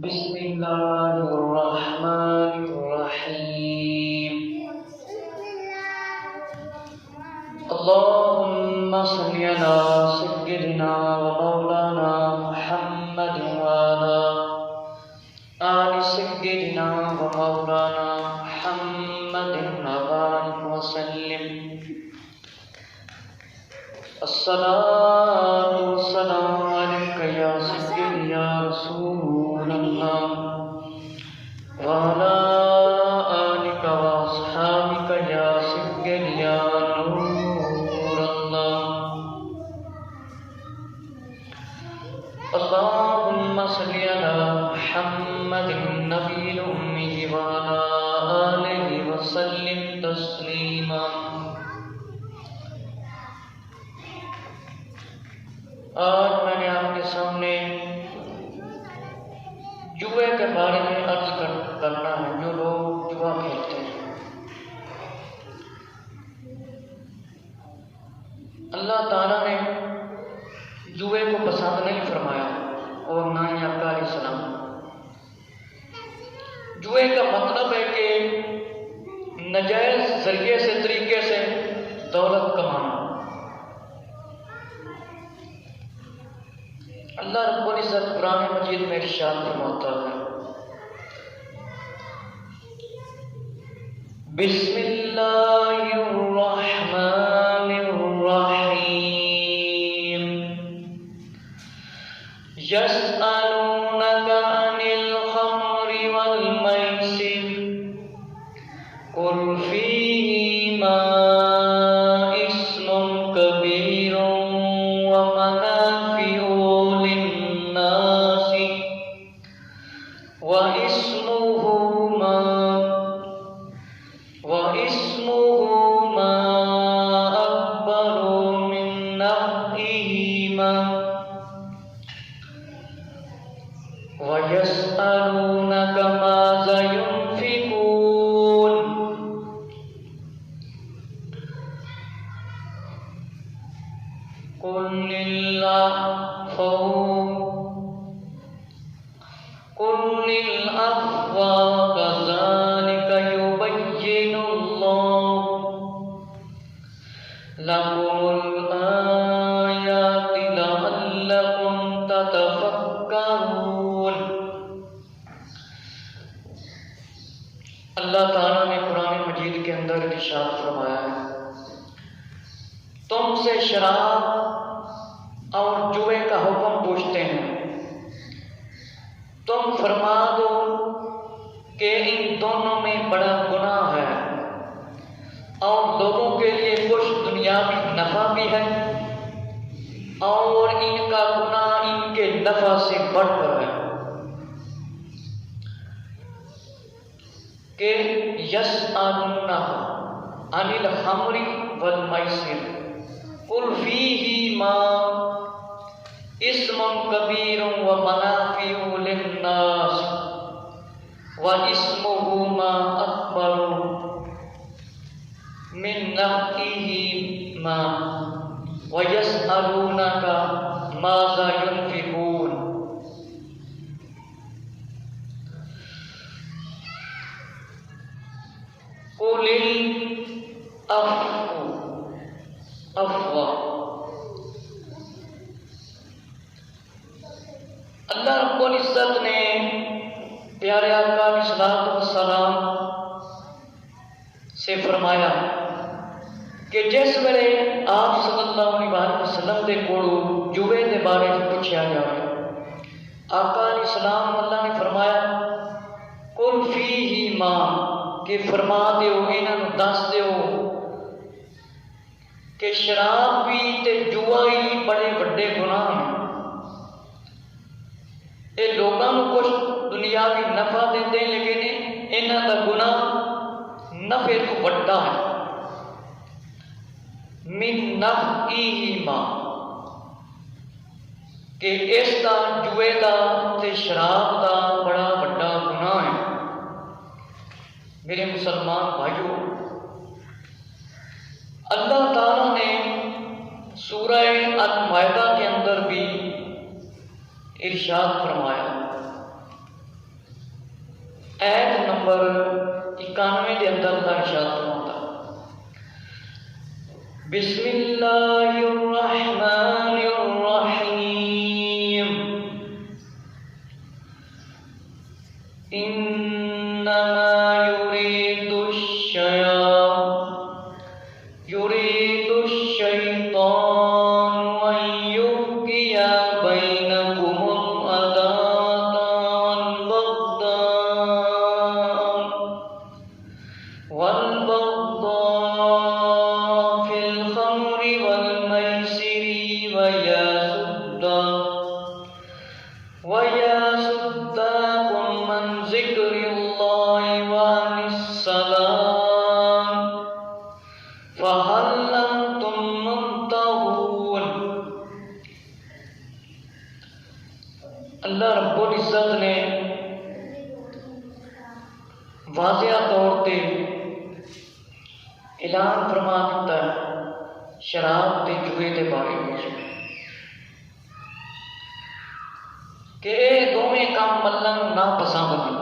بسم اللہ الرحمن الرحیم اللہم صل علی سیدنا و مولانا محمد وعلی آل سیدنا و مولانا محمد وبارک وسلم الصلاة والسلام علیکہ یا سیدی یا رسول اللہ وعلی آلک و اصحابک یا سیدی یا نور اللہ اللہم صلی علی محمد النبی الأمی وعلی آلہ وسلم تسلیما۔ آج میں نے آپ کے سامنے جوئے کے بارے میں عرض کرنا ہے۔ جو لوگ جوا کھیلتے ہیں، اللہ تعالیٰ نے جوئے کو پسند نہیں فرمایا اور نہ ہی آقا علیہ السلام۔ جوئے کا مطلب ہے کہ ناجائز ذریعے سے طریقے سے دولت کمانا۔ اللہ رب العزت قرآن مجید میں ارشاد فرماتا ہے، بسم اللہ الرحمن الرحیم، یسألونک عن الخمر والمیسر قل فیہما اسم کبیر وَإِسْمُهُمَا أَكْبَرُ مِن نَفْعِهِمَا وَيَسْأَلُونَكَ مَاذَا يُنْفِقُونَ قُلْ لِلْعَفْوَ كَذَلِكَ يُبَيِّنُ اللَّهُ لَكُمُ الْآيَاتِ لَعَلَّكُمْ تَتَفَكَّرُونَ۔ اللہ تعالیٰ نے قرآن مجید کے اندر ارشاد فرمایا ہے، تم سے شراب اور جوئے کا حکم پوچھتے ہیں، تم فرما دو کہ ان دونوں میں بڑا گناہ ہے اور لوگوں کے لیے کچھ دنیاوی نفع بھی ہے، اور ان کا گناہ ان کے نفع سے بڑھ کر ہے کہ یسألونک عن الخمر والمیسر قل فیہما اسم کبیر ومنافع للناس وَإِسْمُهُمَا أَكْبَرُ مِن نَفْعِهِمَا وَيَسْأَلُونَكَ مَاذَا يُنْفِقُونَ۔ قُلِ الْعَفْوَ۔ اللہ رب العزت نے پیارے آقا علیہ السلام سے فرمایا کہ جس ویلے آپ صلی اللہ علیہ وسلم دے کولو جوئے دے بارے پوچھا جائے، آقا علیہ السلام اللہ نے فرمایا قل فیہما، کہ فرما دیو، انہاں نوں دس دیو کہ شراب بھی تے جوا ہی بڑے بڑے گناہ ہیں۔ یہ لوگوں کو کچھ دنیاوی نفع دیتے ہیں، لیکن انہاں دا گناہ نفع تو بڑا ہے۔ من نفعہما، کہ اس دا جوئے دا تے شراب دا بڑا بڑا گناہ ہے۔ میرے مسلمان بھائیو، اللہ تعالیٰ نے سورہ المائدہ کے اندر بھی ارشاد فرمایا انما يريد الشيطان ان يوقع بينكم العداوة والبغضاء في الخمر والميسر ويصدكم عن ذكر الله وعن الصلاة فهل أنتم منتهون۔ اللہ رب العزت نے واضح طور تے اعلان فرما دیتا ہے شراب تے جوے دے بارے میں کہ دونوں کام اللہ نہ پسند ہیں۔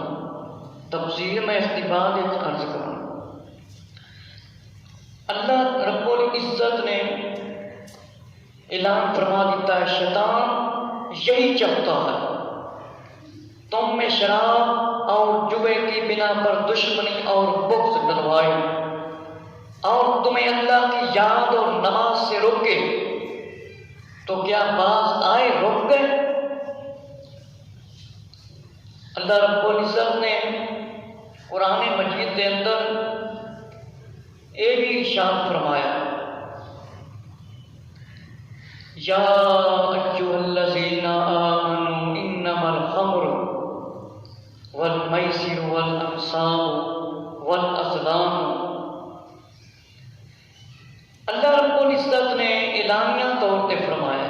تفسیر میں اس کی بعد عرض کروں۔ اللہ رب العزت نے اعلان فرما دیتا ہے شیطان یہی چاہتا ہے تم میں شراب اور جوے کی بنا پر دشمنی اور بغض ڈلوائے اور تمہیں اللہ کی یاد اور نماز سے روکے۔ تو کیا باز آئے روک گئے؟ اللہ رب العزت نے قرآن مجید کے اندر یہ بھی ارشاد فرمایا یا ایھا الذین آمنوا انما الخمر والمیسر والانصاب والازلام۔ اللہ رب العزت نے اعلانیہ طور پہ فرمایا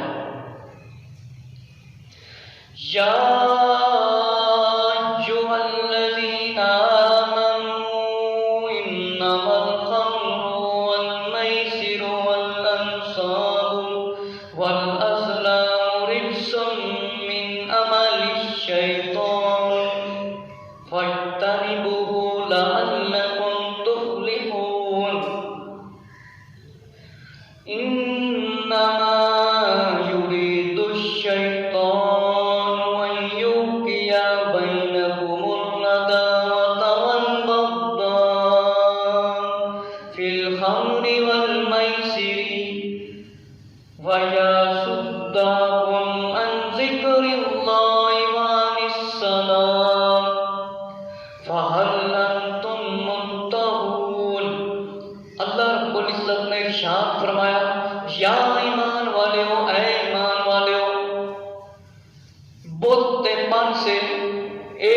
یا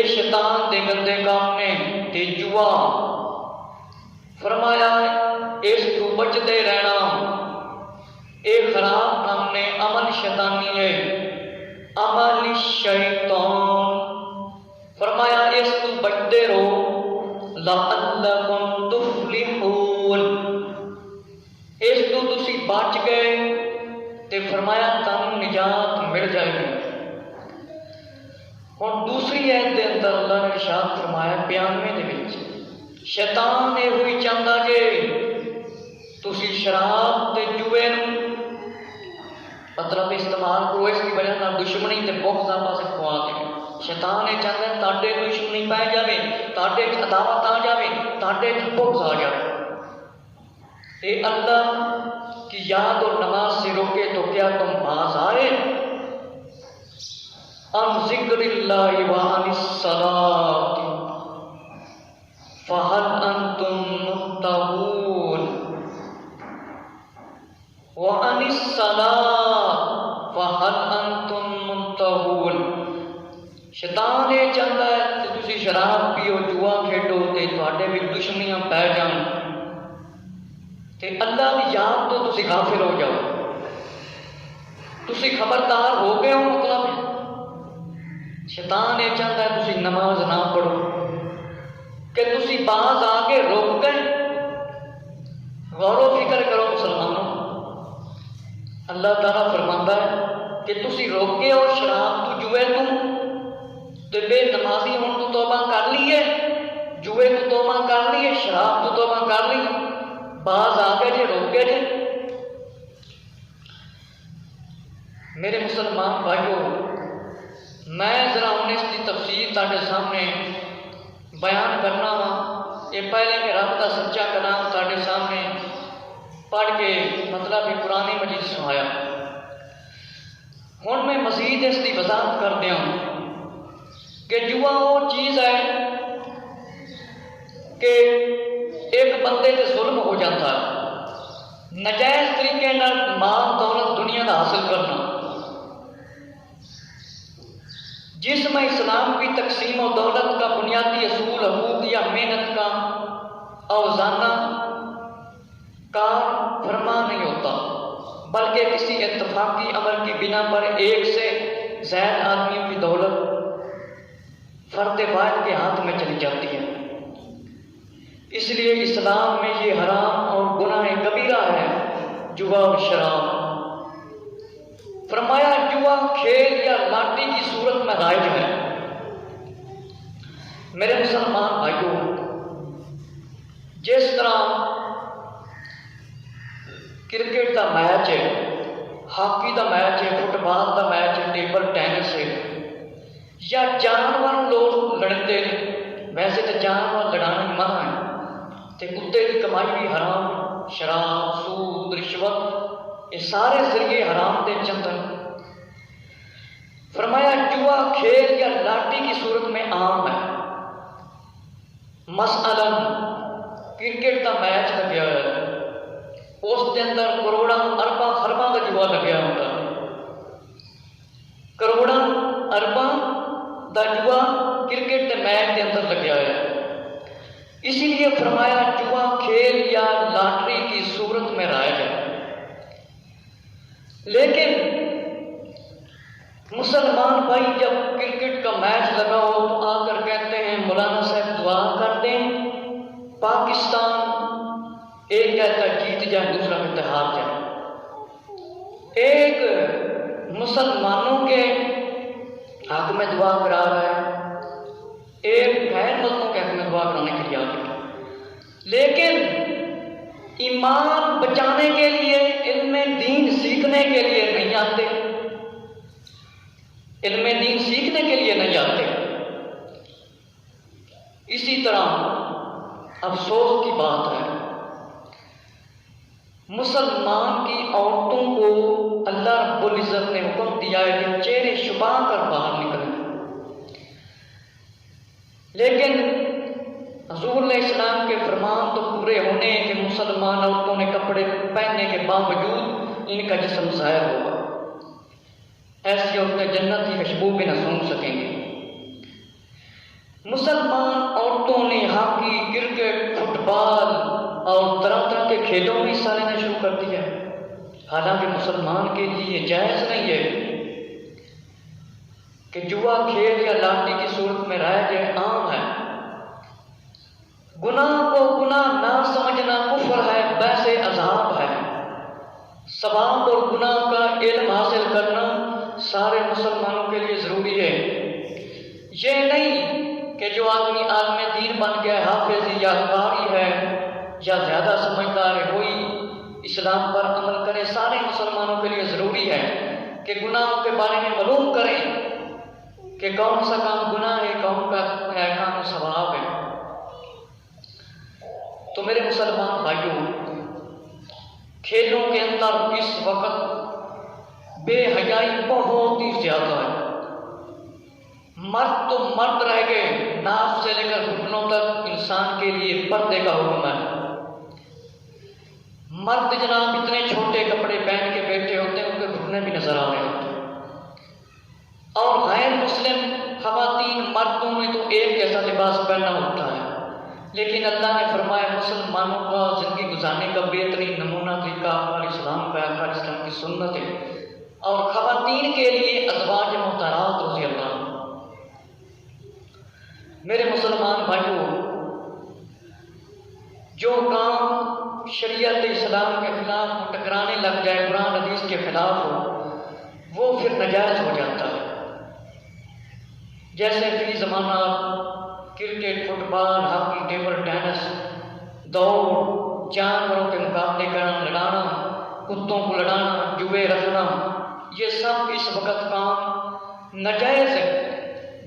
شیطان دے گندے کام نے تے جوا فرمایا اس تو بچتے رہنا، اے خراب کام نے عمل شیطانی ہے، عمل شیطان فرمایا اس تو بچتے رہو لعلکم تفلحون، اس تو تسی بچ گئے تے فرمایا تم نجات مل جائے گی۔ اور دوسری آیت کے اندر اللہ نے ارشاد فرمایا 92 دے وچ شیطان نے ہوئی چاہتا جے تسی شراب تے جوے مطلب استعمال کرو، اس کی وجہ سے دشمنی تے بغض آپس کھوا دے۔ شیطان یہ چاہتا ہے تاڈے دشمنی پہ جاوے، تاڈے عداوت آ جاوے، تاڈے بغض آ جاوے۔ اے اللہ کی یاد اور نماز سے روکے تو کیا تم باز آئے؟ عن ذکر اللہ وعن الصلاۃ فہل انتم منتہون وعن الصلاۃ فہل انتم منتہون۔ شیطان یہ چاہتا ہے کہ تسی شراب پیو، جوا کھیڈو تے تواڈے بھی دشمنیاں پی جان تے اللہ کی یاد تو تسی غافل ہو جاؤ، تسی خبردار ہو گئے ہو۔ مطلب شیطان یہ چاہتا ہے تسی نماز نہ پڑھو کہ تسی باز آگے روک گئے۔ غور و فکر کرو مسلمانوں، اللہ تعالیٰ فرماتا ہے کہ تسی روکے ہو شراب تو جوے تو بے نمازی ہون تو توبہ کر لیے، جوے تو توبہ کر لیے، شراب تو توبہ کر لی، باز آگے جے روکے جے۔ میرے مسلمان بھائیوں، میں ذرا ہوں اس کی تفسیر تاکہ سامنے بیان کرنا یہ پہلے میں رب کا سچا کلام تھوڑے سامنے پڑھ کے مطلب قرآن مجید سنایا. ہن میں مزید اس کی وضاحت کر دیا کہ جوا وہ چیز ہے کہ ایک بندے تے ظلم ہو جاتا ہے، نجائز طریقے نال مال دولت دنیا کا حاصل کرنا، جس میں اسلام کی تقسیم و دولت کا بنیادی اصول حقوق یا محنت کا اوزانہ کار فرما نہیں ہوتا، بلکہ کسی اتفاقی عمل کی بنا پر ایک سے زائد آدمیوں کی دولت فرد واحد کے ہاتھ میں چلی جاتی ہے. اس لیے اسلام میں یہ حرام اور گناہ کبیرہ ہے جوا و شراب. فرمایا جوا کھیل یا لاٹھی کی صورت میں رائج ہے. میرے مسلمان بھائیوں، جس طرح کرکٹ کا میچ ہے، ہاکی کا میچ ہے، فٹ بال کا میچ ہے، ٹیبل ٹینس ہے، یا جانور لوگ لڑتے ہیں، ویسے تو جانور لڑانا منع ہے، تے کتے کی کمائی بھی حرام، شراب، سود، رشوت، یہ سارے ذریعے حرام دے چندن. فرمایا جوا کھیل یا لاٹھی کی صورت میں عام ہے. مثلاً کرکٹ کا میچ لگیا ہے، اس کے اندر کروڑاں ارباں خرباں کا جوا لگیا ہوتا ہے. کروڑاں ارباں کا جوا کرکٹ کے میچ کے اندر لگیا ہے. اسی لیے فرمایا جوا کھیل یا لاٹری کی صورت میں رائج ہے. لیکن مسلمان بھائی جب کرکٹ کا میچ لگا ہو تو آ کر کہتے ہیں مولانا صاحب دعا کر دیں پاکستان ایک کہتا جیت جائے دوسرا کہتا ہار جائے. ایک مسلمانوں کے حق میں دعا کرا رہا ہے، ایک غیر ملکوں کے حق میں دعا کرانے کے لیے آ گیا. لیکن ایمان بچانے کے لیے، علم دین سیکھنے کے لیے نہیں آتے، علم دین سیکھنے کے لیے نہیں آتے. اسی طرح افسوس کی بات ہے مسلمان کی عورتوں کو اللہ رب العزت نے حکم دیا ہے کہ چہرے چھپا کر باہر نکلیں، لیکن حضور علیہ السلام کے فرمان تو پورے ہونے کہ مسلمان عورتوں نے کپڑے پہننے کے باوجود ان کا جسم ظاہر ہوگا. ایسی عورتیں جنت کی خوشبو بھی نہ سونگھ سکیں گی. مسلمان عورتوں نے ہاکی، کرکٹ، فٹ بال اور طرح طرح کے کھیلوں میں حصہ لینا شروع کر دیا، حالانکہ مسلمان کے لیے یہ جائز نہیں ہے کہ جوا کھیل یا لاٹھی کی صورت میں رائج ہے، عام ہے. گناہ کو گناہ نہ سمجھنا کفر ہے، ویسے عذاب ہے. ثواب اور گناہ کا علم حاصل کرنا سارے مسلمانوں کے لیے ضروری ہے. یہ نہیں کہ جو آدمی عالم دین بن گیا ہے، حافظ یا قاری ہے یا زیادہ سمجھدار ہے، وہی اسلام پر عمل کرے. سارے مسلمانوں کے لیے ضروری ہے کہ گناہوں کے بارے میں معلوم کریں کہ کون سا کام گناہ ہے، کون کا کام ثواب ہے. تو میرے مسلمان بھائیوں، کھیلوں کے اندر اس وقت بے حیائی بہت ہی زیادہ ہے. مرد تو مرد رہ گئے، ناف سے لے کر گھٹنوں تک انسان کے لیے پردے کا حکم ہے. مرد جناب اتنے چھوٹے کپڑے پہن کے بیٹھے ہوتے ہیں، ان کے گھٹنے بھی نظر آ رہے ہوتے ہیں. اور غیر مسلم خواتین مردوں میں تو ایک جیسا لباس پہننا ہوتا ہے، لیکن اللہ نے فرمایا مسلمانوں کا زندگی گزارنے کا بہترین نمونہ طریقہ آقا علیہ السلام کا، آقا علیہ السلام کی سنت ہے. اور خواتین کے لیے ازواج محترمات رضی اللہ عنہ. میرے مسلمان بھائیوں، جو کام شریعت اسلام کے خلاف ٹکرانے لگ جائے، قرآن حدیث کے خلاف ہو، وہ پھر ناجائز ہو جاتا ہے. جیسے فی زمانہ کرکٹ، فٹ بال، ہاکی، ٹیبل ٹینس، دوڑ، جانوروں کے مقابلے کرنا، لڑانا، کتوں کو لڑانا، جوئے رکھنا، یہ سب اس وقت کام ناجائز ہے.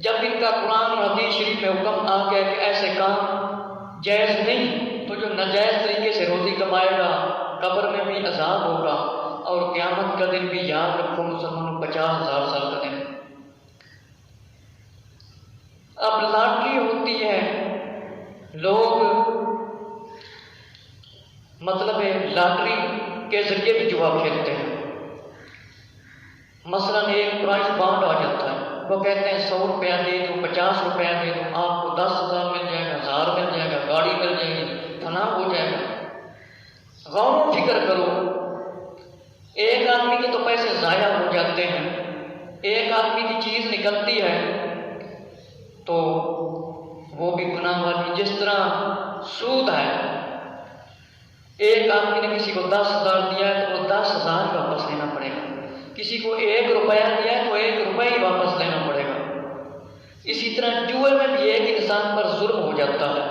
جب ان کا قرآن اور حدیث شریف میں حکم آ گیا کہ ایسے کام جائز نہیں، تو جو ناجائز طریقے سے روزی کمائے گا قبر میں بھی عذاب ہوگا، اور قیامت کا دن بھی یاد رکھو مسلمانوں 50,000 سال کا دن۔ اب لاٹری ہوتی ہے، لوگ مطلب ہے لاٹری کے ذریعے بھی جوا کھیلتے ہیں۔ مثلا ایک پرائز بانڈ آ جاتا ہے، وہ کہتے ہیں 100 روپیہ دے دو، 50 روپیہ دے دو، آپ کو 10,000 مل جائے گا، 1000 مل جائے گا، گاڑی مل جائے گی، فنا ہو جائے گا۔ غور و فکر کرو، ایک آدمی کے تو پیسے ضائع ہو جاتے ہیں، ایک آدمی کی چیز نکلتی ہے تو وہ بھی گناہ والی۔ جس طرح سود ہے، ایک آدمی نے کسی کو 10,000 دیا ہے تو وہ 10,000 واپس لینا پڑے گا، کسی کو 1 روپیہ دیا ہے تو 1 روپیہ ہی واپس لینا پڑے گا۔ اسی طرح جوئے میں بھی ایک انسان پر ظلم ہو جاتا ہے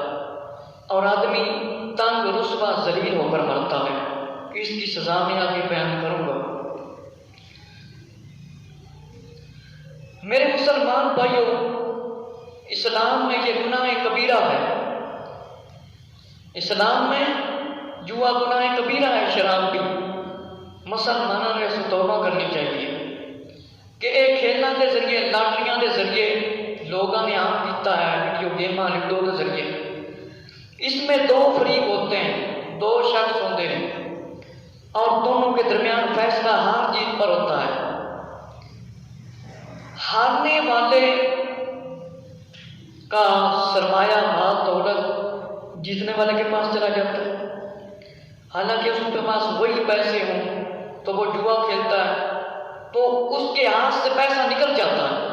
اور آدمی تنگ رسوا ذلیل ہو کر مرتا ہے۔ اس کی سزا میں آگے بیان کروں گا۔ میرے مسلمان بھائیوں، اسلام میں یہ گناہ کبیرہ ہے، اسلام میں جوا گناہ کبیرہ ہے، شراب بھی۔ مسلمانوں نے اسے توبہ کرنی چاہیے کہ ایک کھیلنا کے ذریعے، لاٹریاں کے ذریعے لوگوں نے عام کیتا ہے، ویڈیو گیماں لڈو کے ذریعے۔ اس میں 2 فریق ہوتے ہیں، 2 شخص ہوتے ہیں، اور دونوں کے درمیان فیصلہ ہار جیت پر ہوتا ہے۔ ہارنے والے کا سرمایہ مال دولت جیتنے والے کے پاس چلا جاتا ہے، حالانکہ اس کے پاس وہی پیسے ہوں تو وہ جوا کھیلتا ہے تو اس کے ہاتھ سے پیسہ نکل جاتا ہے۔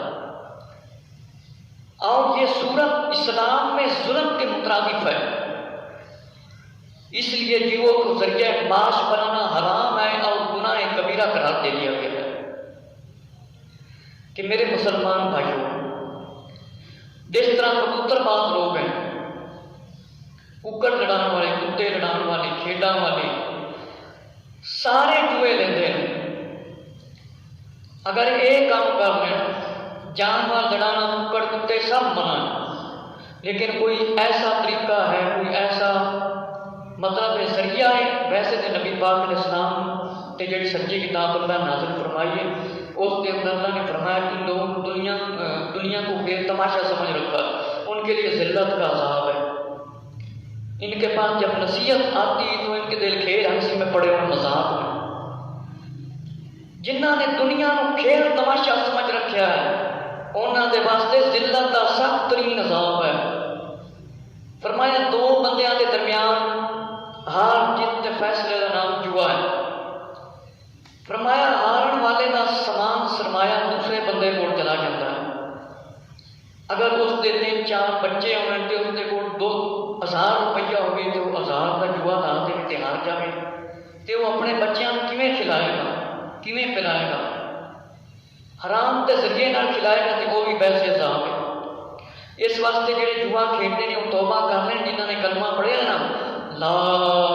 اور یہ صورت اسلام میں ظلم کے مترادف ہے، اس لیے جیو کو ذریعہ معاش بنانا حرام ہے اور گناہ کبیرہ قرار دے دیا گیا ہے۔ کہ میرے مسلمان بھائیوں، جس طرح کبوتر باز لوگ ہیں، ککڑ لڑان والے، کتے لڑان والے، کھیڈاں والے، سارے جوئے لیندے ہیں۔ اگر ایک کام کر لیں، جانور لڑانا، ککڑ کتے سب منع ہے، لیکن کوئی ایسا طریقہ ہے، کوئی ایسا مطلب ذریعہ ہے، ویسے تو نبی پاک علیہ السلام تے جڑی سچی کتاب اللہ نازل فرمائی ہے، اس کے اندر اللہ نے فرمایا کہ لوگ دنیا کو بے تماشا سمجھ رکھا، ان کے لیے ذلت کا عذاب ہے۔ ان کے پاس جب نصیحت آتی تو ان کے دل کھیل ہنسی میں پڑے اور مذاق میں۔ جنہاں نے دنیا کو کھیل تماشا سمجھ رکھا ہے، انہاں دے واسطے ذلت کا سخت ترین عذاب ہے۔ فرمایا 2 بندیاں دے درمیان ہار جیت کے فیصلے کا نام جوا ہے۔ فرمایا ہارن والے کا سامان سرمایہ دوسرے بندے کو چلا جاتا ہے۔ اگر اس دے 3-4 بچے ہونے تو اس دے کو 2,000 روپیہ ہوگی تو 1000 کا جوا لا دے کے ہار جائے تو وہ اپنے بچیاں کو کیویں کھلائے گا، کیویں پلائے گا؟ حرام کے ذریعے نال کھلائے گا تو وہ بھی ویسے عذاب ہے۔ اس واسطے جڑے جوا کھیلتے ہیں وہ توبہ کر لیں، جنہوں نے کلمہ پڑھیا نا، لا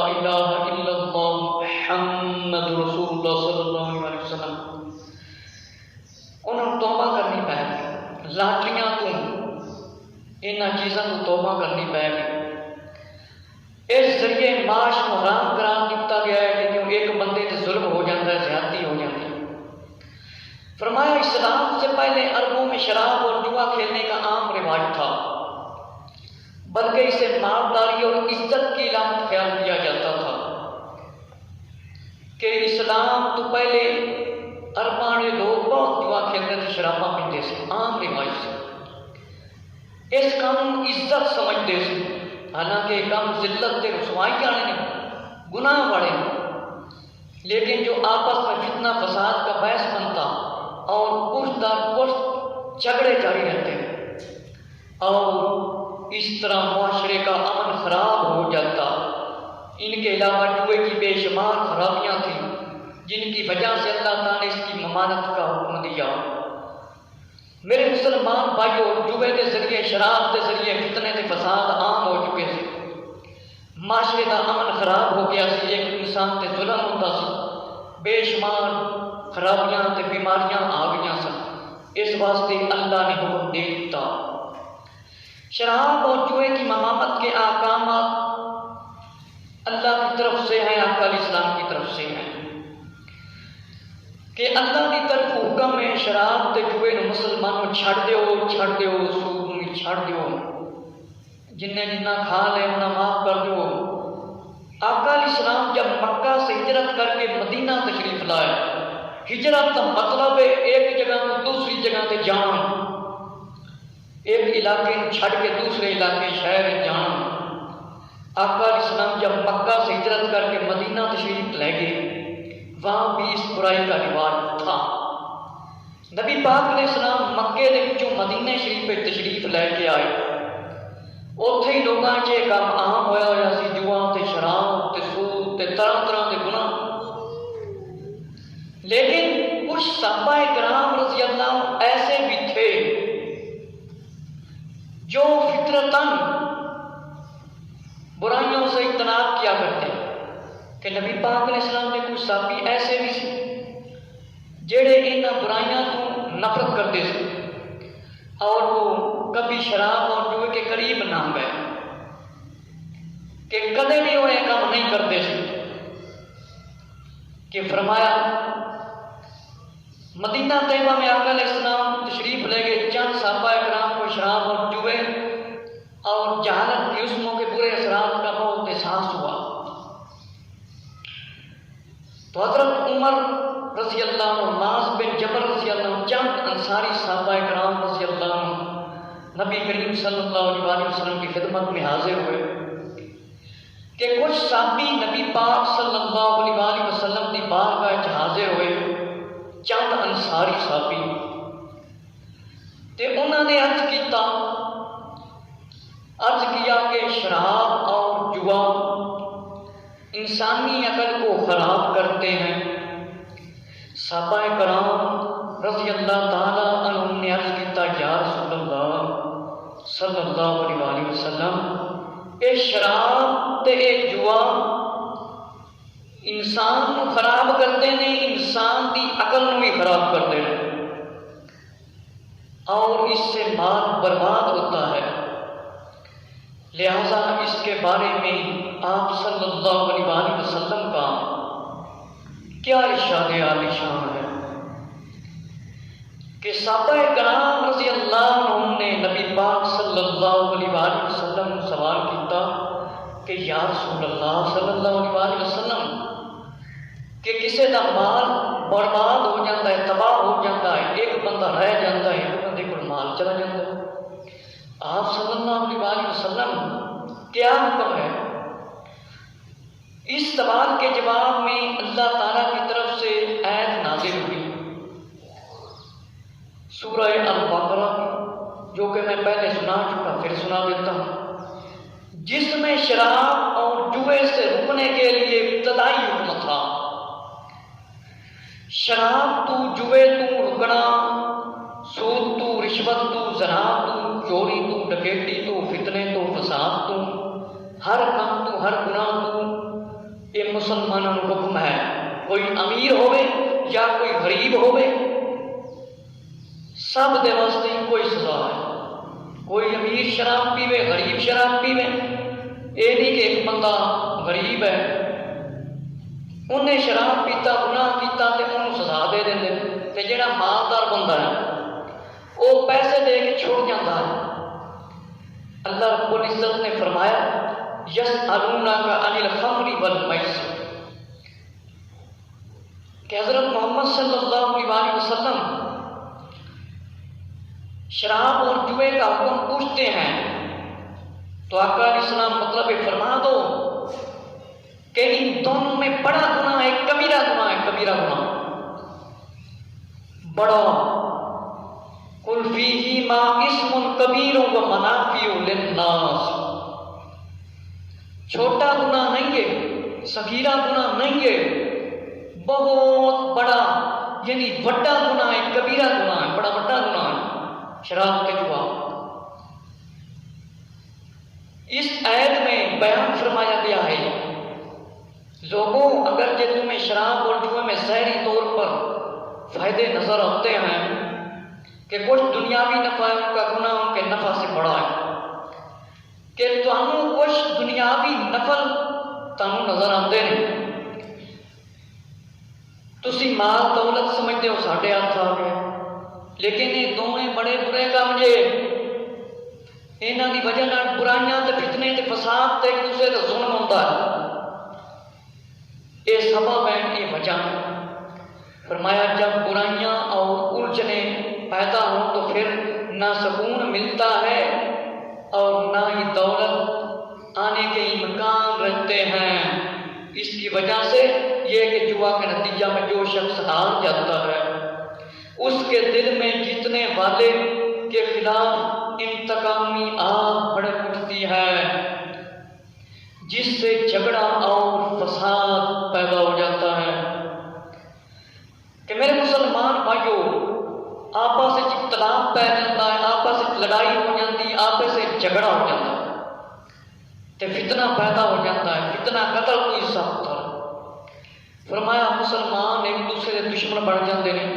الہ الا اللہ محمد رسول اللہ صلی اللہ علیہ وسلم، انہوں نے توبہ کرنی پائے گی۔ لاٹریاں تو انہاں چیزوں کو توبہ کرنی پائے گی۔ اس ذریعے معاش کو حرام قرار دیتا گیا ہے کہ کیوں ایک بندے سے ظلم ہو جاتا ہے، زیادتی ہو جاتی ہے۔ فرمایا اسلام سے پہلے عربوں میں شراب اور جوا کھیلنے کا عام رواج تھا، بلکہ اسے مالداری اور عزت کی علامت خیال کیا جاتا تھا۔ کہ اسلام تو پہلے عرباں نے لوگ بہت جوا کھیلتے تھے، شراباں پیتے سے، عام رواج سے۔ اس کام عزت سمجھتے سے، حالانکہ کام ذلت تے رسوائی جانے نہیں، گناہ والے ہیں، لیکن جو آپس میں فتنہ فساد کا باعث بنتا اور پشت در پشت جھگڑے جاری رہتے ہیں اور اس طرح معاشرے کا امن خراب ہو جاتا۔ ان کے علاوہ جوئے کی بے شمار خرابیاں تھیں جن کی وجہ سے اللہ تعالیٰ نے اس کی ممانعت کا حکم دیا۔ میرے مسلمان بھائیوں، جوئے کے ذریعے، شراب کے ذریعے فتنے کے فساد عام ہو چکے تھے، معاشرے کا امن خراب ہو گیا سی، ایک انسان تے ظلم ہوتا سی، بے شمار خرابیاں تے بیماریاں آ گئی سن۔ اس واسطے اللہ نے حکم دے دیتا، شراب اور جوئے کی ممامت کے احکامات اللہ کی طرف سے ہیں، آقا علیہ السلام کی طرف سے ہیں کہ اللہ کی طرف حکم ہے شراب تے جوئے نو مسلمانوں چھڑ دیو سود نو چھڑ دیو، جنہیں جنہ کھا لے انہیں معاف کر دیو۔ آقا علیہ السلام جب مکہ سے ہجرت کر کے مدینہ تشریف لائے، ہجرت کا مطلب ہے ایک جگہ کو دوسری جگہ تے جانا، ایک علاقے کو چھڑ کے دوسرے علاقے شہر جانا۔ آقا علیہ السلام جب مکہ سے ہجرت کر کے مدینہ تشریف لے گئے، وہاں بھی اس برائی کا رواج تھا۔ نبی پاک علیہ السلام مکے دے وچوں مدینہ شریف پہ تشریف لے کے آئے، اوتھے ہی لوگاں چ کام عام ہویا سی، جوا تے شراب تے سود تے طرح طرح کے گناہ۔ لیکن کچھ صحابہ کرام رضی اللہ عنہ ایسے بھی تھے جو فطرتاً برائیوں سے اجتناب کیا کرتے، کہ نبی پاک علیہ السلام نے کچھ صحابی ایسے بھی سی جڑے ان برائیاں تو نفرت کرتے تھے اور وہ کبھی شراب اور جوئے کے قریب نہ گئے، کہ کدے بھی انہیں کام نہیں کرتے تھے۔ کہ فرمایا مدینہ طیبہ میں آقا علیہ السلام تشریف لے گئے، چند صحابہ کرام کو شراب اور جوئے اور جہالت کے اس موقع برے اثرات کا بہت احساس ہوا، تو حضرت عمر رضی اللہ عنہ، معاذ بن جبل رضی اللہ عنہ، چند انصاری صحابہ کرام رضی اللہ عنہ نبی کریم صلی اللہ علیہ وسلم کی خدمت میں حاضر ہوئے کہ کچھ صحابی نبی پاک صلی اللہ علیہ وسلم کی بارگاہ حاضر ہوئے، چند انصاری صحابی، تے انہوں نے عرض کیا کہ شراب اور جوا انسانی عقل کو خراب کرتے ہیں۔ صحابہ کرام رضی اللہ تعالی عنہم نے عرض کیا یا رسول اللہ صلی اللہ علیہ وسلم، اے شراب تے اے جوا انسان کو خراب کرتے ہیں، انسان دی عقل کو بھی خراب کرتے ہیں اور اس سے مال برباد ہوتا ہے، لہذا اس کے بارے میں آپ صلی اللہ علیہ وسلم کا کیا ارشاد عالی شان ہے؟ کہ صحابہ کرام رضی اللہ عنہ نے نبی پاک صلی اللہ علیہ وسلم سوال کیا کہ یا رسول اللہ صلی اللہ علیہ وسلم، کہ کسی کا مال برباد ہو جاتا ہے، تباہ ہو جاتا ہے، ایک بندہ رہ جاتا ہے، ایک بندے کو مال چلا جاتا ہے، آپ صلی اللہ علیہ وسلم کیا حکم ہے؟ اس سوال کے جواب میں اللہ تعالیٰ کی طرف سے آیت نازل ہوئی سورہ البقرہ، جو کہ میں پہلے سنا چکا، پھر سنا دیتا ہوں، جس میں شراب اور جوئے سے رکنے کے لیے ابتدائی حکم تھا۔ شراب تو، جوئے تو رکنا، سود تو، رشوت تو، زنا تو، چوری تو، ڈکیٹی تو، فتنے تو، فساد تو، ہر کام تو، ہر گناہ تو، یہ مسلمانوں کو حکم ہے۔ کوئی امیر ہوئے یا کوئی غریب ہوئے، سب دے واسطے کوئی سزا ہے۔ کوئی امیر شراب پیوے، غریب شراب پیوے، یہ نہیں کہ ایک بندہ غریب ہے انہیں شراب پیتا، گناہ کیتا تے انہوں سزا دے دیں، تے جڑا مالدار بندہ ہے وہ پیسے دے کے چھوڑ جاتا ہے۔ اللہ رب العزت نے فرمایا یسألونک عن الخمر والمیسر، کہ حضرت محمد صلی اللہ علیہ وسلم شراب اور جوئے کا حکم پوچھتے ہیں، تو آقا علیہ السلام مطلب فرما دو کہ ان دونوں میں بڑا گناہ ہے، کبیرہ گناہ ہے، کبیرہ گناہ بڑا، قل فیہما اسم کبیر و منافع للناس، چھوٹا گناہ نہیں ہے، صغیرہ گناہ نہیں ہے، بہت بڑا یعنی بڑا گناہ ہے، کبیرہ گناہ ہے، بڑا بڑا گناہ ہے شراب کے جوا۔ اس آیت میں بیان فرمایا گیا ہے لوگوں اگرچہ تمہیں شراب اور جوئے میں ظاہری طور پر فائدے نظر آتے ہیں کہ کچھ دنیاوی نفع ہے، ان کا گناہ ان کے نفع سے بڑا ہے، کہ تمہیں کچھ دنیاوی نفل تمہیں نظر آتے ہیں، تسی مال دولت سمجھتے ہو ساڈے ہاتھ آ گئے، لیکن یہ دونوں بڑے برے کام جے، انہاں دی وجہ نال برائیاں تے فتنے تے فساد تے ایک دوسرے تے ظلم ہوندا ہے، یہ سبب ہے، یہ وجہ ہے۔ فرمایا جب برائیاں اور الجھنیں پیدا ہوں تو پھر نہ سکون ملتا ہے اور نہ ہی دولت آنے کے امکان رہتے ہیں۔ اس کی وجہ سے یہ کہ جوا کے نتیجہ میں جو شخص ہار جاتا ہے اس کے دل میں جیتنے والے کے خلاف انتقامی آگ بھڑک اٹھتی ہے، جس سے جھگڑا اور فساد پیدا ہو جاتا ہے۔ کہ میرے مسلمان بھائیوں، آپس میں اختلاف پہ جاتا ہے، آپس میں لڑائی ہو جاتی ہے، آپس میں جھگڑا ہو جاتا ہے تے فتنہ پیدا ہو جاتا ہے، فتنہ قتل کوئی حصہ ہوتا ہے۔ فرمایا مسلمان ایک دوسرے کے دشمن بن جاتے ہیں،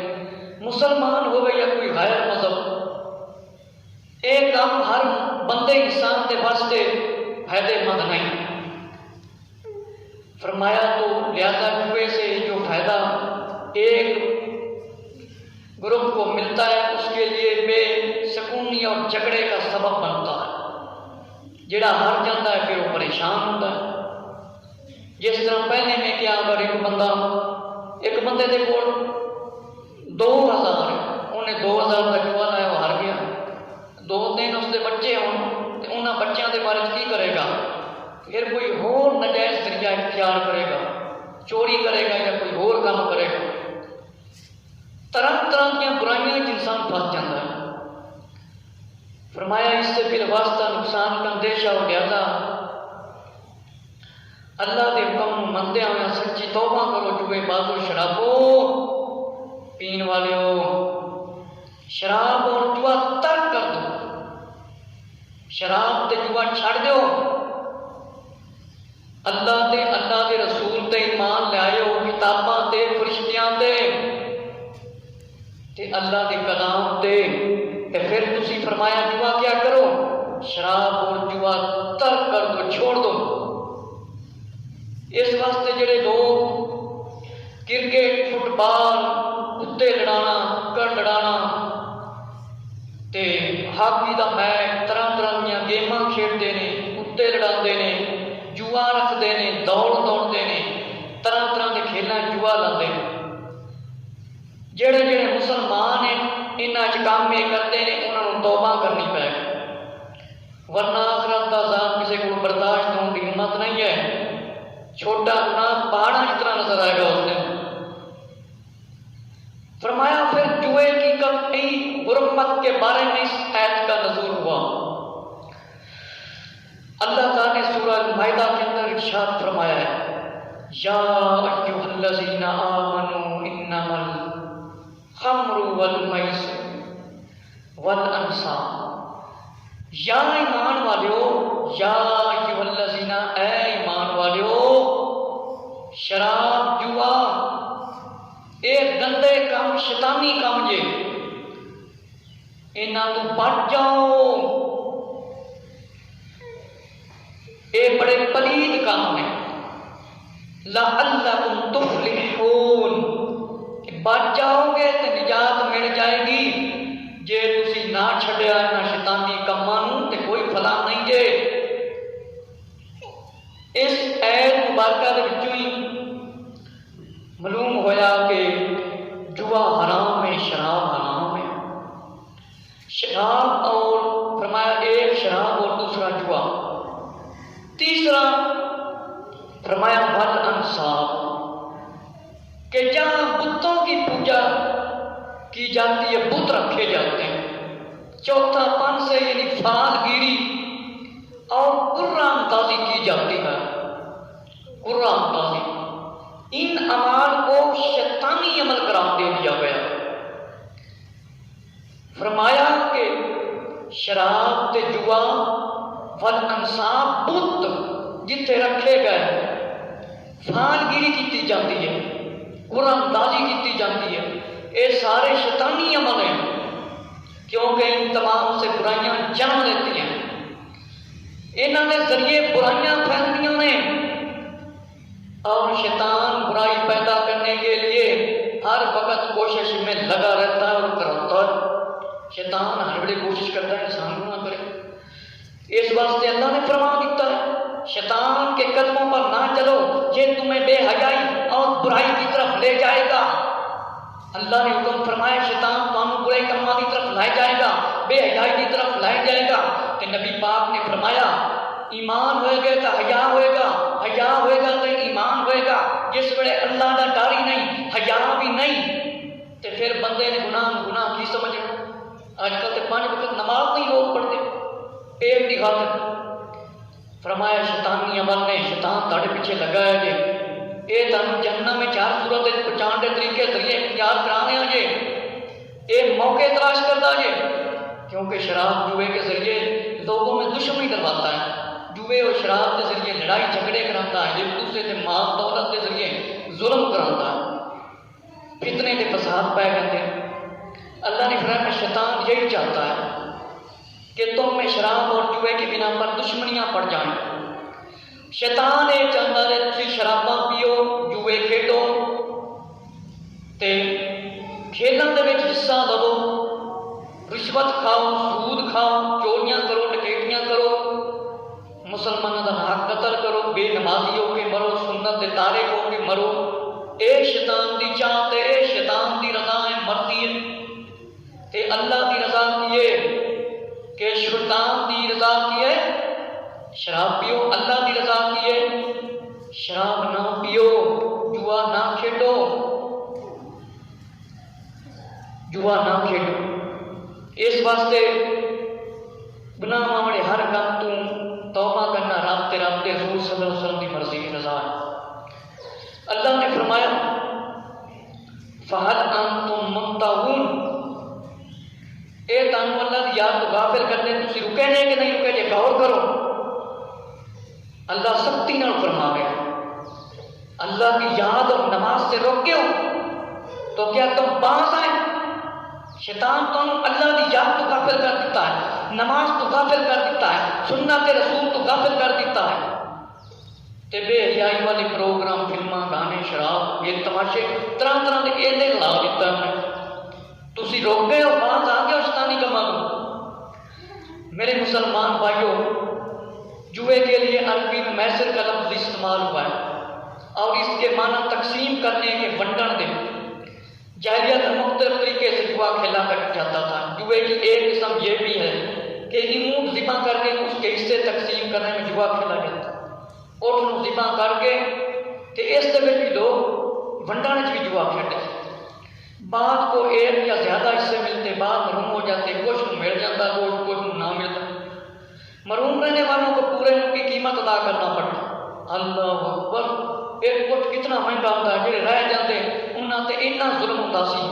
مسلمان ہو گئے یا کوئی غیر مذہب، ایک کام ہر بندے انسان کے واسطے فائدے مند نہیں۔ فرمایا تو لہذا جوئے سے جو فائدہ ایک گروپ کو ملتا ہے اس کے لیے بے سکونی اور جھگڑے کا سبب بنتا ہے، جڑا ہار جاتا ہے پھر وہ پریشان ہوتا ہے۔ جس طرح پہلے میں کیا، اگر ایک بندے دے کول 2000 انہیں 2000 کا جوا لایا، وہ ہار گیا، 2 اس کے بچے ہوں تو انہاں بچیاں دے بارے کی کرے گا؟ پھر کوئی اور نجائز ذریعہ اختیار کرے گا، چوری کرے گا یا کوئی اور کام کرے گا، طرح طرح کی برائیاں انسان پھنس جاتا ہے۔ فرمایا اس سے بالواسطہ نقصان کا اندیشہ ہو گیا، اللہ کے حکم مندے ہوئے سچی توبہ کرو، جوئے بازو شرابو پین والے ہو، شراب اور جوا ترک کر دو، شراب تے جوا چھڑ دو، اللہ دے رسول تے ایمان لے آئے ہو، کتاباں تے فرشتیاں تے اللہ دے کلام تے پھر تسی فرمایا جوا کیا کرو، شراب اور جوا ترک کر دو، چھوڑ دو۔ اس واسطے جڑے لوگ کرکٹ، فٹ بال، کتے لڑانا، کڑ لڑانا تے ہاکی دا میچ، طرح طرح دیا گیماں کھیڈتے ہیں، کتے لڑاتے ہیں، جوا رکھتے ہیں، دوڑتے ہیں، طرح طرح کے کھیلوں جوا لاتے ہیں، جڑے مسلمان ہیں انہاں کام یہ کرتے ہیں، انہوں نے توبہ کرنی پائے گی، ورنہ آخرت کا عذاب کسی کو برداشت ہونے کی ہمت نہیں ہے۔ چھوٹا گناہ پہاڑاں کی طرح نظر آئے گا اس دن۔ فرمایا پھر جوئے کی کئی غربت کے بارے میں اس آیت کا نزول ہوا۔ اللہ تعالیٰ نے سورہ المائدہ کے اندر ارشاد فرمایا ہے، یا ایھا الذین آمنوا انما الخمر والمیسر والانصاب، یا ایمان والیو، یا ایھا الذین، اے ایمان والیو، شراب، جوا، ایک گندے کام، شیطانی کام جے، انہاں تو بچ جاؤ، اے بڑے پلید کام ہیں، لعلکم تفلحون، بچ جاؤ گے تو نجات مل جائے گی، جے تسی نہ چھڈیا نہ شیطانی کاماں نوں تے کوئی فلاح نہیں جے۔ اس ایت مبارکہ دے وچوں ہی معلوم ہویا کہ جوا حرام ہے، شراب حرام ہے، شراب اور فرمایا ایک شراب اور دوسرا جوا، تیسرا فرمایا والانصاب، کہ جہاں بتوں کی پوجا کی جاتی ہے، بت رکھے جاتے ہیں، چوتھا پن سے یعنی فال گیری اور قرآن اندازی کی جاتی ہے، قرآن اندازی، ان اعمال کو شیطانی عمل قرار دے دیا گیا۔ فرمایا کہ شراب تے جوا والانصاب، بت جتھے رکھے گئے، فال گیری کی جاتی ہے، قرآن اندازی کی جاتی ہے، یہ سارے شیطانی عمل ہیں، کیونکہ ان تمام سے برائیاں جنم لیتی ہیں۔ انہوں نے ذریعے برائیاں پھیلتی نے، اور شیطان برائی پیدا کرنے کے لیے ہر وقت کوشش میں لگا رہتا ہے اور کرتا ہے۔ شیطان ہر بڑی کوشش کرتا ہے انسان گناہ کرے، اس واسطے اللہ نے فرما دیتا ہے شیطان کے قدموں پر نہ چلو، یہ تمہیں بے حیائی اور برائی کی طرف لے جائے گا۔ اللہ نے حکم فرمایا شیطان تمہیں برے کاموں کی طرف لائے جائے گا، بے حیائی کی طرف لائے جائے گا، کہ نبی پاک نے فرمایا ایمان ہوئے گا تو حیا ہوئے گا، حیا ہوئے گا تو ایمان ہوئے گا۔ جس ویلے اللہ کا ڈر ہی نہیں، حیا بھی نہیں، تو پھر بندے نے گناہ کی سمجھنا۔ آج کل تو 5 وقت نماز نہیں لوگ پڑھتے پیٹ کی خاطر۔ فرمایا شیطانی عمل نے، شیطان تھوڑے پیچھے لگا ہے جی، یہ تمہیں جہنم میں 4 صورت پہنچان کے طریقے ذریعے اختیار کرانے جی، یہ موقع تلاش کرتا جی، کیونکہ شراب جوئے کے ذریعے لوگوں میں دشمنی کرواتا ہے، جوئے اور شراب کے ذریعے لڑائی جھگڑے کراتا ہے، ایک دوسرے سے مال دولت کے ذریعے ظلم کراتا ہے، فتنے کے فساد پائے جاتے ہیں۔ اللہ نے فرمایا شیطان یہی چاہتا ہے کہ تم میں شراب اور جوئے کی بنا پر دشمنیاں پڑ جائیں۔ شیطان یہ چاہتا ہے تسی شراباں پیو، جوئے کھیڈو، تے کھیلوں دے وچ حصہ لو، رشوت کھاؤ، سود کھاؤ، چوریاں کرو، ڈکیتیاں کرو، مسلمانوں کا حق قتل کرو، بے نمازی ہو کے مرو، سنت دے تارک ہو کے مرو۔ اے شیطان دی چاہت ہے، اے شیطان دی رضا ہے، مرضی ہے، تے اللہ دی رضا کی ہے کہ شیطان دی رضا کی ہے شراب پیو، اللہ دی رضا کی ہے شراب نہ پیو، جوا نہ کھیڈو، جوا نہ کھیڈو۔ اس واسطے گناہ والے ہر کام تو توبہ کرنا رابطے حضور صلی اللہ علیہ وسلم کی مرضی کی رضا ہے۔ اللہ نے فرمایا فَهَلْ أَنْتُمْ مُنْتَهُونَ، اے تانوں اللہ کی یاد تو غافل کرنے تسی رکے جے کہ نہیں رکے جے، غور کرو۔ اللہ سختی نال فرما گیا اللہ کی یاد اور نماز سے روکے ہو تو کیا تم باز آئے؟ شیطان تم اللہ کی یاد تو غافل کر دیتا ہے، نماز تو غافل کر دیتا ہے، سنت رسول تو غافل کر دیتا ہے، تے بے حیائی والے پروگرام، فلماں، گانے، شراب، یہ تماشے طرح طرح کے ایندے لا دیتا ہے۔ تسی روک گئے ہو، باز آ گئے ہو شیطانی کماں کو۔ میرے مسلمان بھائیوں، جوئے کے لیے عربی میں میسر کا لفظ استعمال ہوا ہے اور اس کے معنی تقسیم کرنے کے بنٹن دے۔ جاہلیت میں مختلف طریقے سے جوا کھیلا کر جاتا تھا۔ جوئے کی ایک قسم یہ بھی ہے کہ اونٹ ذبح کر کے اس کے حصے تقسیم کرنے میں جوا کھیلا جاتا ہے۔ اونٹ ذبح کر کے تے اس طرح بھی لوگ ونڈان بھی جوا کھیلتے، بعد کو ایک یا زیادہ حصے ملتے، بعد محروم ہو جاتے، کچھ کو مل جاتا، کچھ نہ ملتا۔ محروم رہنے والوں کو پورے ان کی قیمت ادا کرنا پڑتا۔ اللہ اکبر، ایک کٹ کتنا مہنگا ہوتا ہے، جڑے رہ جاتے انہاں تے اتنا ظلم ہوتا سی،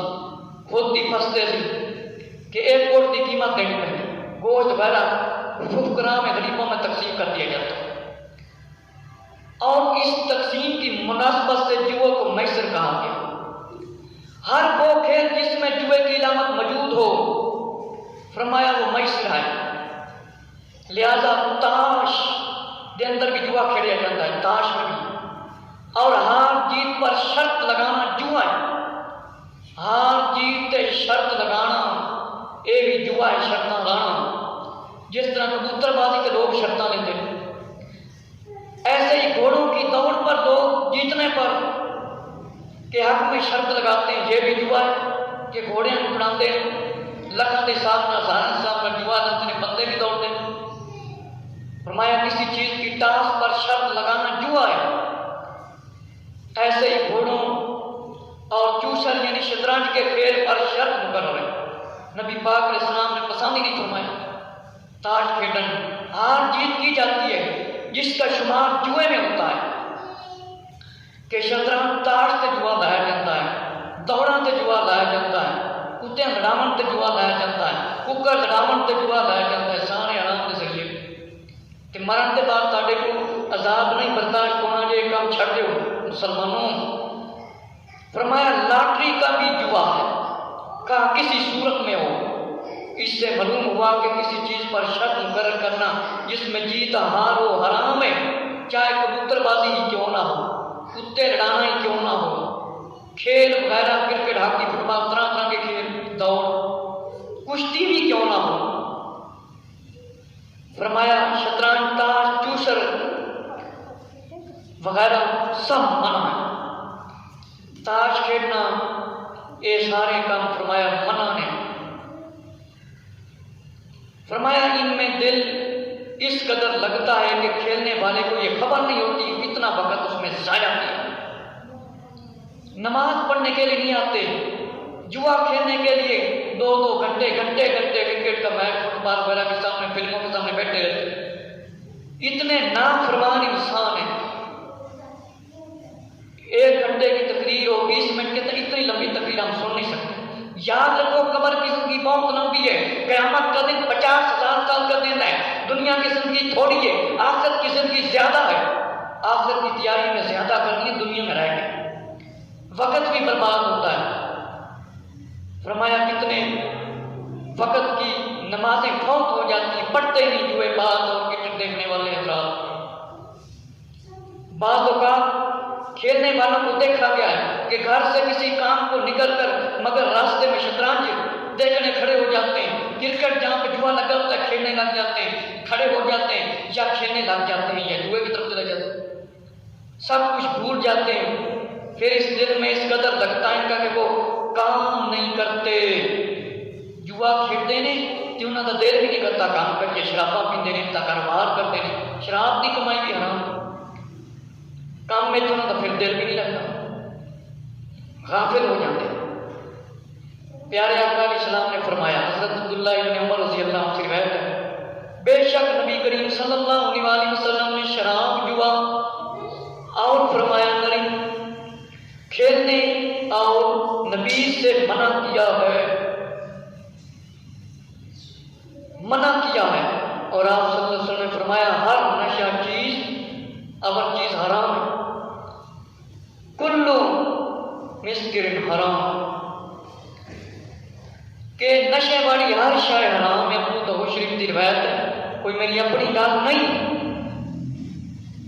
خود ہی پھستے سی کہ ایک کٹ کی قیمت دینی پڑتی، گوشت وغیرہ فقراء میں غریبوں میں تقسیم کر دیا جاتا۔ اور اس تقسیم کی مناسبت سے جوے کو میسر کہا گیا۔ ہر وہ کھیل جس میں جوئے کی علامت موجود ہو، فرمایا وہ میسر ہے۔ لہذا تاش کے اندر بھی جوا کھیلیا جاتا ہے، تاش میں بھی، اور ہار جیت پر شرط لگانا جوا ہے۔ ہار جیت تے شرط لگانا یہ بھی جوا ہے، شرطاں لانا، جس طرح کبوتر بازی کے لوگ شرطاں لیتے ہیں، ایسے ہی گھوڑوں کی دوڑ پر لوگ جیتنے پر کے حق میں شرط لگاتے ہیں، یہ بھی جوا ہے کہ گھوڑے اڑاتے ہیں، لکھوں کے ساتھ میں ہزاروں ساتھ میں جوا لگتے ہیں، بندے بھی دوڑتے ہیں۔ فرمایا کسی چیز کی ٹاس پر شرط لگانا جوا ہے۔ ایسے ہی گھوڑوں اور چوسر یعنی شطرنج کے کھیل پر شرط مقرر ہے۔ نبی پاک علیہ السلام نے پسند ہی نہیں فرمایا تاش کھیلن، ہار جیت کی جاتی ہے جس کا شمار جوئے میں ہوتا ہے، کہ شطرنج تاش تے جوا لایا جاتا ہے، دوڑاں تے جوا لایا جاتا ہے، کتے لڑاون تے جوا لایا جاتا ہے، ککڑ لڑاون تے جوا لایا جاتا ہے، سارے آرام کے ذریعے تے مرن کے بعد تاڑے کو عذاب نہیں برداشت ہونا، یہ کام چھڑ دیو مسلمانوں۔ فرمایا لاٹری کا بھی جوا ہے، کہا کسی صورت میں ہو۔ اس سے معلوم ہوا کہ کسی چیز پر شرط مقرر کرنا جس میں جیت جیتا ہار وہ حرام ہے، چاہے کبوتر بازی ہی کیوں نہ ہو، کتے لڑانا ہی کیوں نہ ہو، کھیل وغیرہ کرکٹ ہاکی فٹ بال طرح طرح کے کھیل، دوڑ کشتی بھی کیوں نہ ہو۔ فرمایا شطرنج تاش چوسر وغیرہ سب منع ہے، تاش کھیلنا یہ سارے کام فرمایا منع نے۔ فرمایا ان میں دل اس قدر لگتا ہے کہ کھیلنے والے کو یہ خبر نہیں ہوتی اتنا وقت اس میں ضائع کیا، نماز پڑھنے کے لیے نہیں آتے، جوا کھیلنے کے لیے 2-2 گھنٹے کرکٹ کا میچ فٹ بال وغیرہ کے سامنے فلموں کے سامنے بیٹھے رہتے، اتنے نافرمان انسان ہیں۔ 1 گھنٹے کی تقریر ہو 20 منٹ کے، اتنی لمبی تقریر ہم سن نہیں سکتے۔ یاد رکھو قبر کی زندگی بہت لمبی ہے، قیامت کا دن 50,000 سال کا دن ہے، دنیا کی زندگی تھوڑی ہے، آخرت کی زندگی زیادہ ہے، آخرت کی تیاری میں زیادہ کرنی ہے، دنیا میں رہ کے وقت بھی برباد ہوتا ہے۔ فرمایا کتنے وقت کی نمازیں فوت ہو جاتی ہیں، پڑھتے نہیں جوئے باز اور کرکٹ دیکھنے والے حضرات۔ بعض اوقات کھیلنے والوں کو دیکھا گیا ہے کہ گھر سے کسی کام کو نکل کر مگر راستے میں شطرنج دیکھنے کھڑے ہو جاتے ہیں، کرکٹ جہاں پہ جوا لگا ہوتا ہے کھیلنے لگ جاتے ہیں، کھڑے ہو جاتے ہیں یا کھیلنے لگ جاتے ہیں یا جوئے کی طرف چلے جاتے ہیں، سب کچھ بھول جاتے ہیں۔ پھر اس دل میں اس قدر لگتا ہے ان کا کہ وہ کام نہیں کرتے، جوا کھیلتے نہیں تو انہوں کا دل بھی نہیں کرتا کام کر کے، شرابہ پیندے نہیں تا کاروبار کرتے نہیں، شراب کی کمائی بھی حرام، کام میں تو انہوں کا پھر دل بھی نہیں لگتا، غافل ہو جاتے ہیں۔ پیارے آقا علیہ السلام نے فرمایا، حضرت عبداللہ ابن عمر رضی اللہ عنہ سے روایت ہے، بے شک نبی کریم صلی اللہ علیہ وسلم نے شراب، جوا اور فرمایا نہیں کھیلنے اور نبیذ سے منع کیا ہے، منع کیا ہے۔ اور آپ صلی اللہ علیہ وسلم نے فرمایا ہر نشہ چیز اول چیز حرام ہے، کلو مسکر حرام، کہ نشے والی ہر شے حرام ہے۔ ابو داؤد شریف کی روایت ہے، کوئی میری اپنی گل نہیں۔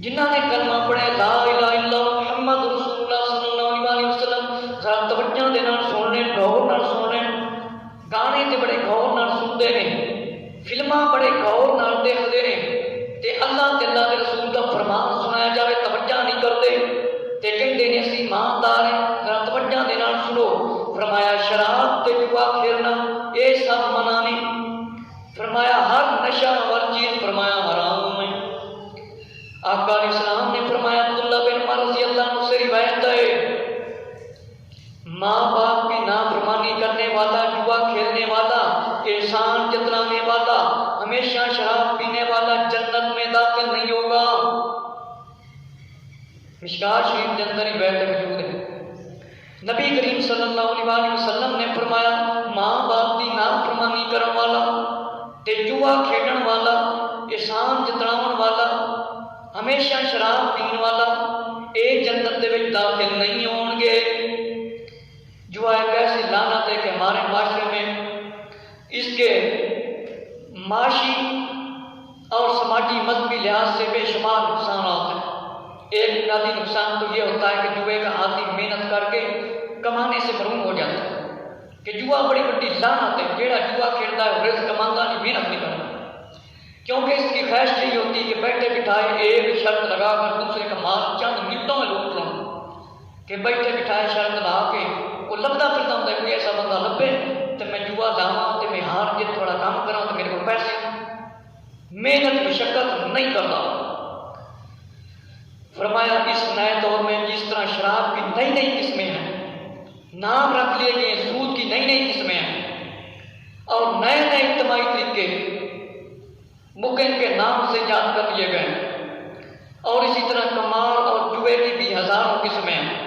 جنہوں نے کلمہ پڑھے لا الہ الا اللہ محمد رسول اللہ صلی اللہ علیہ وسلم، ذرا توجہ دے نال سن لیں، غور نال سن لیں، گانے تے بڑے غور نال سنتے ہیں، فلماں بڑے غور نال دیکھتے ہیں، تے اللہ تے اللہ کے رسول کا فرمان سنایا جاوے توجہ نہیں کرتے، تے کہندے نے اسی ایماندار ہیں، ذرا توجہ دے نال سنو۔ فرمایا شراب تے جوا کھیلنا یہ سب منع نہیں، فرمایا ہر نشہ اور چیز فرمایا حرام ہے۔ آقا علیہ السلام نے فرمایا، عبداللہ بن عمر رضی اللہ عنہ سے روایت ہے، ماں باپ کی نافرمانی کرنے والا، جوا کھیلنے والا، احسان جتلانے والا، ہمیشہ شراب پینے والا جنت میں داخل نہیں ہوگا۔ مشکات شریف کے اندر روایت موجود ہے، نبی کریم صلی اللہ علیہ وسلم نے فرمایا ماں باپ کی نافرمانی کرنے والا تے جوا کھیلن والا، احسان جتلاون والا، ہمیشہ شراب پین والا اے جنت دے وچ داخل نہیں ہون گے۔ جوا ایک ایسی لعنت ہے کہ ہمارے معاشرے میں اس کے معاشی اور سماجی مذہبی لحاظ سے بے شمار نقصانات ہیں۔ ایک بنیادی نقصان تو یہ ہوتا ہے کہ جوئے کا عادی محنت کر کے کمانے سے محروم ہو جاتا ہے، کہ جوا بڑی بڑی لعنت ہے، جیڑا جوا کھیلتا ہے وہ رزق کماندا نہیں، محنت نہیں کرتا، کیونکہ اس کی خواہش یہی ہوتی ہے کہ بیٹھے بٹھائے ایک شرط لگا کر دوسرے کا مال چند منٹوں میں لوٹ لوں، کہ بیٹھے بٹھائے شرط لا کے وہ لبدا پھرتا ہوتا ہے، کوئی ایسا بندہ لبے تو میں جوا لاواں تو میں ہار جیت تھوڑا کام کراں تو میرے کو پیسے، محنت مشقت نہیں کرتا۔ فرمایا اس نئے دور میں جس طرح شراب کی نئی نئی قسمیں ہیں، نام رکھ لیے گئے، سود کی نئی نئی قسمیں ہیں، اور نئے نئے اجتماعی طریقے مکن کے نام سے یاد کر لیے گئے، اور اسی طرح کمار اور جوئے کی بھی ہزاروں قسمیں ہیں،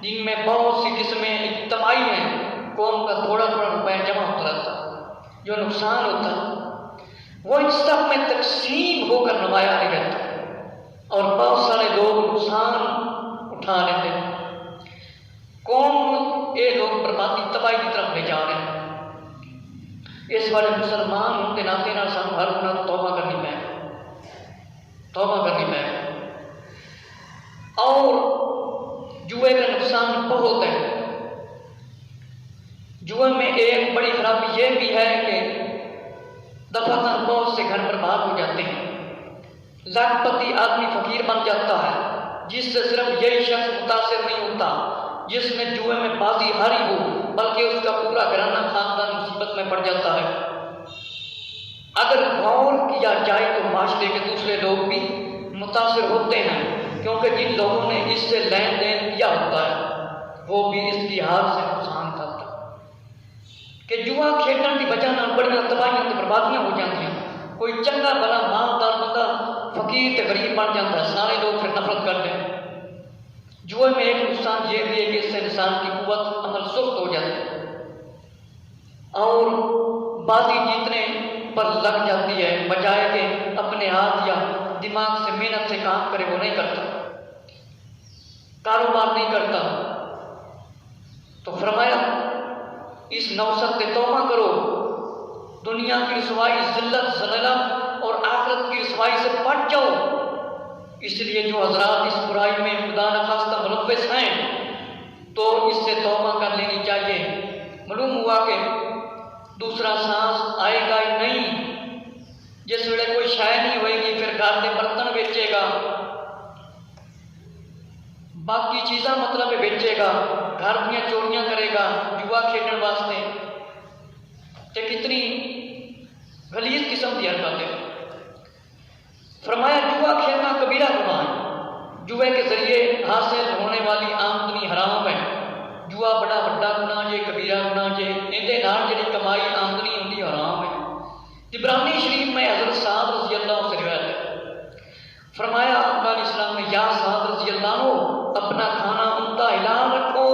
جن میں بہت سی قسمیں اجتماعی ہیں، قوم کا تھوڑا تھوڑا روپیہ جمع ہوتا رہتا ہے، جو نقصان ہوتا ہے وہ ان سب میں تقسیم ہو کر نمایاں نہیں رہتا، اور بہت سارے لوگ نقصان اٹھا لیتے ہیں، قوم یہ لوگ بربادی تباہی کی طرف لے جا رہے ہیں۔ اس والے مسلمان ہونے کے ناطے نہ سانو ہر گناہ توبہ کرنی پائے، جاتے ہیں۔ لاکھپتی آدمی فقیر بن جاتا ہے، جس سے صرف یہی شخص متاثر نہیں ہوتا جس نے جوئے میں بازی ہاری ہو، بلکہ اس کا پورا گھرانہ خاندان مصیبت میں پڑ جاتا ہے۔ اگر غور کیا جائے تو معاشرے کے دوسرے لوگ بھی متاثر ہوتے ہیں، کیونکہ جن لوگوں نے اس سے لین دین کیا ہوتا ہے وہ بھی اس کی ہار سے نقصان کرتا ہے کہ جوا کھیلنے کی وجہ نال بڑی تباہیاں تے بربادیاں ہو جاتی ہیں۔ کوئی چنگا بھلا مالدار بندہ فقیر تے غریب بن جاتا ہے، سارے لوگ پھر نفرت کرتے ہیں۔ جوئے میں ایک نقصان یہ بھی ہے کہ اس سے انسان کی قوت عمل سست ہو جاتی ہے اور بازی جیتنے پر لگ جاتی ہے، بجائے کہ اپنے ہاتھ یا دماغ سے محنت سے کام کرے وہ نہیں کرتا، کاروبار نہیں کرتا۔ تو فرمایا اس نوست سے توبہ کرو، دنیا کی رسوائی، ذلت، ذلت اور آخرت کی رسوائی سے بچ جاؤ۔ اس لیے جو حضرات اس برائی میں خدا نخواستہ ملوث ہیں تو اس سے توبہ کر لینی چاہیے۔ معلوم ہوا کہ دوسرا سانس آئے گا ہی نہیں، جس ویلے کوئی شے نہیں ہوئے گی پھر گھر کے برتن بیچے گا، باقی چیزاں مطلب بیچے گا، گھر دیا چوریاں کرے گا جوا کھیلنے واسطے، تے کتنی غلیظ قسم کی حرکت ہے۔ فرمایا جوا کھیلنا کبیرہ گناہ ہے، جوے کے ذریعے حاصل ہونے والی آمدنی حرام ہے۔ جوا بڑا وڈا گناہ جے، کبیرہ گناہ جے، اندے نال جڑی کمائی آمدنی ہوندی حرام ہے۔ طبرانی شریف میں حضرت سعد رضی اللہ عنہ سے روایت ہے، فرمایا آقا علیہ السلام نے یا سعد رضی اللہ عنہ اپنا کھانا عمدہ حلال رکھو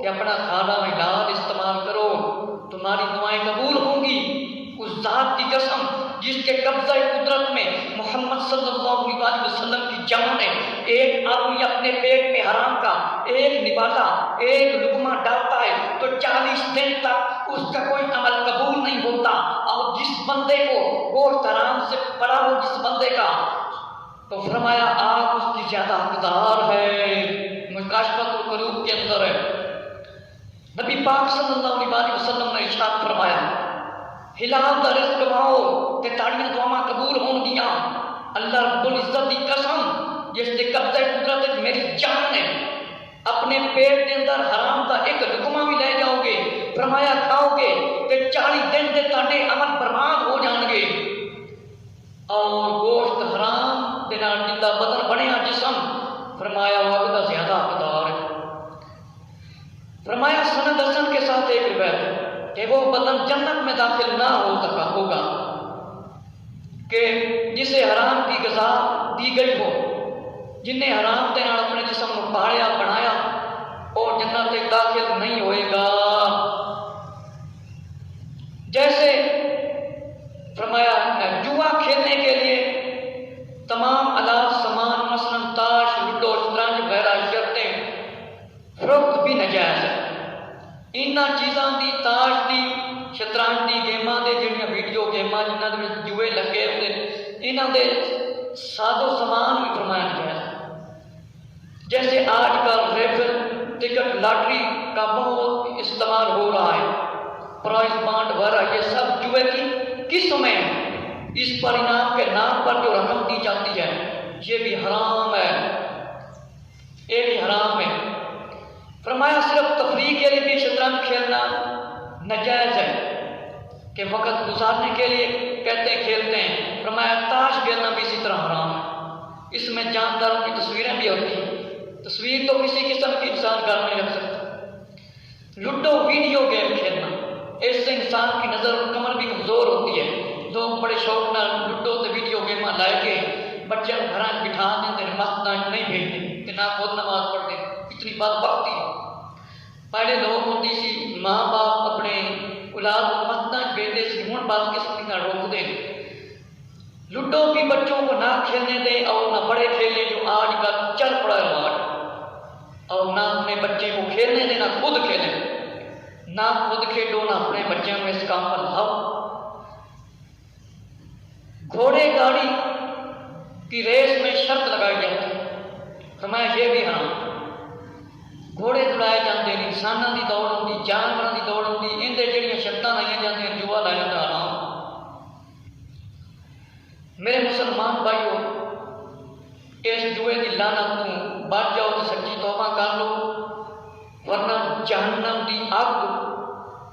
کہ اپنا کھانا حلال استعمال کرو، تمہاری دعائیں قبول ہوں گی۔ اس ذات کی قسم جس کے قبضہ قدرت میں محمد صلی اللہ علیہ وسلم کی جان ہے، ایک آدمی اپنے پیٹ میں حرام کا ایک نوالا ایک لقمہ ڈالتا ہے تو 40 دن تک اس کا کوئی عمل قبول نہیں ہوتا، اور جس بندے کو گوشت حرام سے پڑا ہو جس بندے کا، تو فرمایا آپ اس کی زیادہ حقدار ہے۔ مکاشفۃ القلوب کے اندر ہے، نبی پاک صلی اللہ علیہ وسلم نے ارشاد فرمایا حلال دا رزق کماؤ تے تاڑیاں دعاواں قبول ہون گیاں۔ اللہ رب العزت کی قسم جس کے قبضہ قدرت میری جان ہے، اپنے پیٹ کے اندر حرام دا ایک لقمہ بھی لے جاؤ گے، فرمایا کھاؤ گے تے 40 دن دے تاڑے عمل برباد ہو جان گے، اور گوشت حرام دے نال جندا بدن بنیا جسم، فرمایا وہ دا زیادہ حقدار ہے۔ فرمایا سند حسن کے ساتھ ایک روایت ہے کہ وہ بدن جنت میں داخل نہ ہو سکا ہوگا کہ جسے حرام کی غذا دی گئی ہو، جن نے حرام دے نال اپنے جسم کو پاڑیا بنایا، اور جنت تک داخل نہیں ہوئے گا۔ جیسے فرمایا جوا کھیلنے کے لیے تمام آلات سامان مثلا تاش، لوڈو، شطرنج وغیرہ شرطیں فروخت بھی ناجائز ہے۔ انہاں چیزاں دی تاش دی شطرنج دی گیماں دے جڑیاں ویڈیو گیماں جنہاں دے وچ جوئے لگے ہوتے انہاں دے ساز و سامان بھی فرمایا جائے، جیسے آج کل ریفل ٹکٹ لاٹری کا بہت استعمال ہو رہا ہے، پرائز بانڈ وغیرہ یہ سب جوئے کی قسمیں ہیں، اس پر انعام کے نام پر جو رقم دی جاتی ہے یہ بھی حرام ہے، یہ بھی حرام ہے۔ فرمایا صرف تفریح کے لیے بھی شطرنج کھیلنا ناجائز ہے کہ وقت گزارنے کے لیے کہتے ہیں کھیلتے ہیں۔ فرمایا تاش کھیلنا بھی اسی طرح حرام ہے، اس میں جانداروں کی تصویریں بھی ہوتی ہیں، تصویر تو کسی قسم کی انسان گھر نہیں رکھ سکتا۔ لوڈو ویڈیو گیم کھیلنا، اس سے انسان کی نظر اور کمر بھی کمزور ہوتی ہے۔ لوگ بڑے شوق نہ لوڈو تے ویڈیو گیماں لائے کے بچوں کو گھر بٹھا دیں، مسجد نہیں بھیجتے، نہ خود نماز پڑھتے، اتنی بدبختی ہے۔ پہلے لوگ ہوتی سی ماں باپ اپنے اولاد کو مسجد بھیجتے سی، ہوں بات کس طرح روک دیں۔ لوڈو بھی بچوں کو نہ کھیلنے دیں اور نہ بڑے کھیلیں جو آج کل چل پڑا ہے رواج، اور نہ اپنے بچے کو کھیلنے دیں نہ خود کھیلیں، نہ خود کھیلو نہ اپنے بچوں کو اس کام پر لاؤ۔ گھوڑے گاڑی کی ریس میں شرط لگائی جاتی ہے، فرمایا یہ بھی حرام۔ گھوڑے دوڑائے جاتے ہیں، انسانوں کی دوڑ ہوتی، جانوروں کی دوڑ ہوتی، اندر جہاں شرطاں لائی جاتی ہیں جوا لایا جاتا حرام۔ میرے میرے مسلمان بھائیو، اس جوئے کی لعنت تو بچ جاؤ تو سچی توبہ کر لو، ورنہ جہنم کی اگ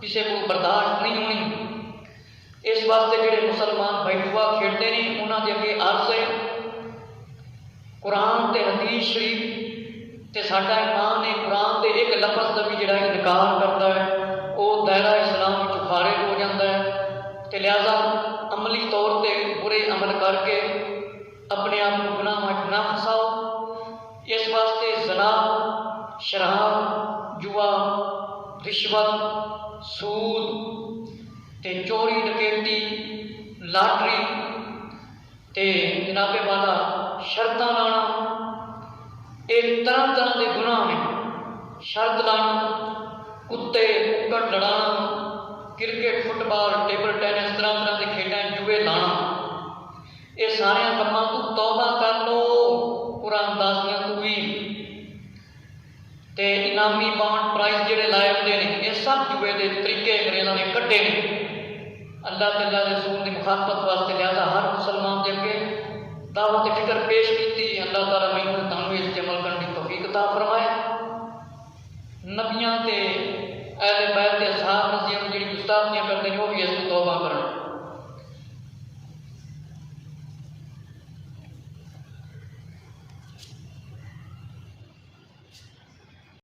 کسی کو برداشت نہیں ہونی۔ اس واسطے جڑے مسلمان بھائی جوا کھیڈتے ہیں انہوں کے اگے عرض ہے، قرآن تے حدیث شریف تے ساڈا ایمان ہے، قرآن دے ایک لفظ کا بھی جڑا انکار کرتا ہے وہ دائرہ اسلام وچ خارج ہو جاتا ہے، تے لہذا عملی طور تے برے عمل کر کے اپنے آپ کو گناہ وچ نہ پھساؤ۔ اس واسطے زنا، شراب، جوا، رشوت، سود تے چوری ڈکیتی، لاٹری تے جناب والا شرطاں لانا، یہ طرح طرح کے گناہ ہیں۔ شرط لانا، کتے ککڑ لڑانا، کرکٹ، فٹ بال، ٹیبل ٹینس، طرح طرح کے کھیڈاں جوئے لانا، یہ سارے کاموں تو توبہ کر لو۔ قرآن داسیاں تو بھی تے انعامی بانڈ پرائز جڑے لائے ہوتے ہیں یہ سب جوئے دے طریقے انگریزوں نے کٹے ہیں اللہ تعالیٰ کے رسول کی مخالفت واسطے۔ لہذا ہر مسلمان کے اگے دعوت فکر پیش کی، اللہ تعالیٰ میں تمہیں اس عمل کرنے کی توفیق عطا فرمائے۔ نبیاں تے